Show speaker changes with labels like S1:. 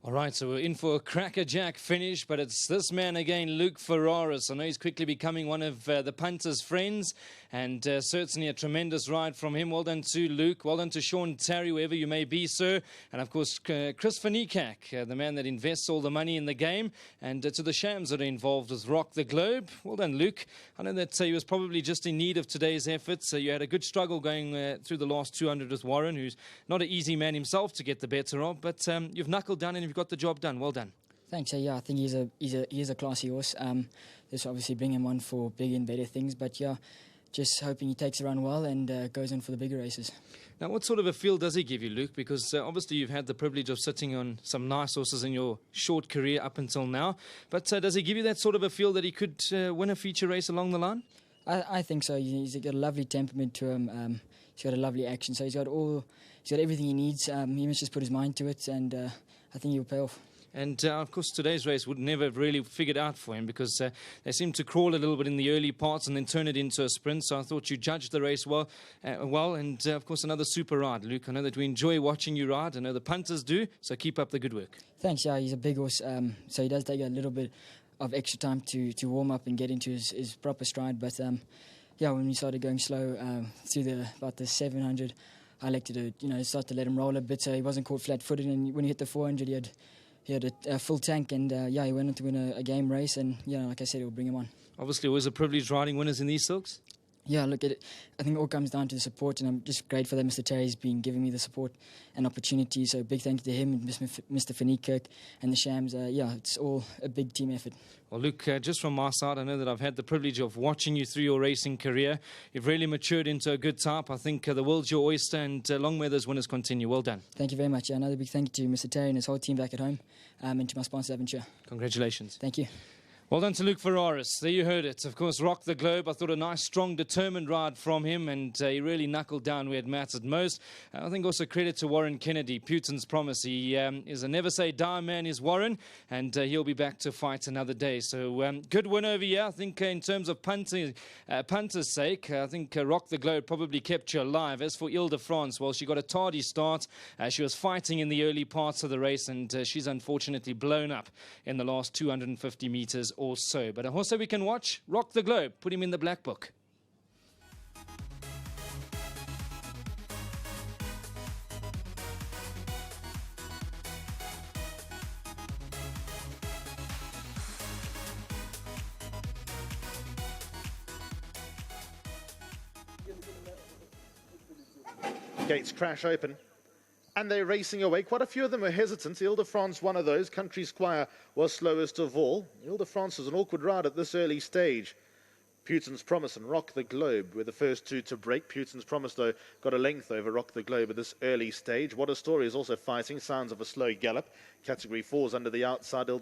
S1: All right, so we're in for a crackerjack finish, but it's this man again, Luke Ferraris. I know he's quickly becoming one of the punter's friends, and certainly a tremendous ride from him. Well done to Luke. Well done to Sean Terry, wherever you may be, sir. And, of course, Chris Van Niekerk, the man that invests all the money in the game, and to the shams that are involved with Rock the Globe. Well done, Luke. I know that he was probably just in need of today's efforts. You had a good struggle going through the last 200 with Warren, who's not an easy man himself to get the better of, but you've knuckled down and you've got the job done. Well done.
S2: Thanks. Yeah, I think he's a classy horse. Just obviously bring him on for bigger and better things. But yeah, just hoping he takes the run well and goes in for the bigger races.
S1: Now, what sort of a feel does he give you, Luke? Because obviously you've had the privilege of sitting on some nice horses in your short career up until now. But does he give you that sort of a feel that he could win a feature race along the line?
S2: I think so. He's got a lovely temperament to him. He's got a lovely action. So he's got everything he needs. He must just put his mind to it, and I think he'll pay off.
S1: And, of course, today's race would never have really figured out for him because they seemed to crawl a little bit in the early parts and then turn it into a sprint. So I thought you judged the race well. And, of course, another super ride, Luke. I know that we enjoy watching you ride. I know the punters do. So keep up the good work.
S2: Thanks, yeah. He's a big horse. So he does take a little bit of extra time to warm up and get into his proper stride. But, yeah, when we started going slow through about the 700, I elected to, start to let him roll a bit so he wasn't caught flat-footed. And when he hit the 400, he had a full tank, and he went on to win a game race, and like I said, it will bring him on.
S1: Obviously, always a privilege riding winners in these silks.
S2: Yeah, look at it. I think it all comes down to the support, and I'm just grateful that Mr. Terry's been giving me the support and opportunity. So big thank you to him and Mr. Van Niekerk and the Shams. It's all a big team effort.
S1: Well, Luke, just from my side, I know that I've had the privilege of watching you through your racing career. You've really matured into a good type. I think the world's your oyster, and long may those winners continue. Well done.
S2: Thank you very much. Another big thank you to Mr. Terry and his whole team back at home, and to my sponsor, Aventure.
S1: Congratulations.
S2: Thank you.
S1: Well done to Luke Ferraris. There you heard it. Of course, Rock the Globe. I thought a nice, strong, determined ride from him, and he really knuckled down where it mattered most. I think also credit to Warren Kennedy, Putin's promise. He is a never-say-die man, is Warren, and he'll be back to fight another day. So good win over here. I think in terms of punter's sake, I think Rock the Globe probably kept you alive. As for Ile-de-France, well, she got a tardy start. She was fighting in the early parts of the race, and she's unfortunately blown up in the last 250 metres or so. But a horse that we can watch, Rock the Globe, put him in the black book.
S3: Gates crash open, and they're racing away. Quite a few of them are hesitant. Ile-de-France, one of those. Country Squire was slowest of all. Ile-de-France is an awkward ride at this early stage. Putin's Promise and Rock the Globe were the first two to break. Putin's Promise, though, got a length over Rock the Globe at this early stage. What a Story is also fighting. Sounds of a slow gallop. Category 4's under the outside.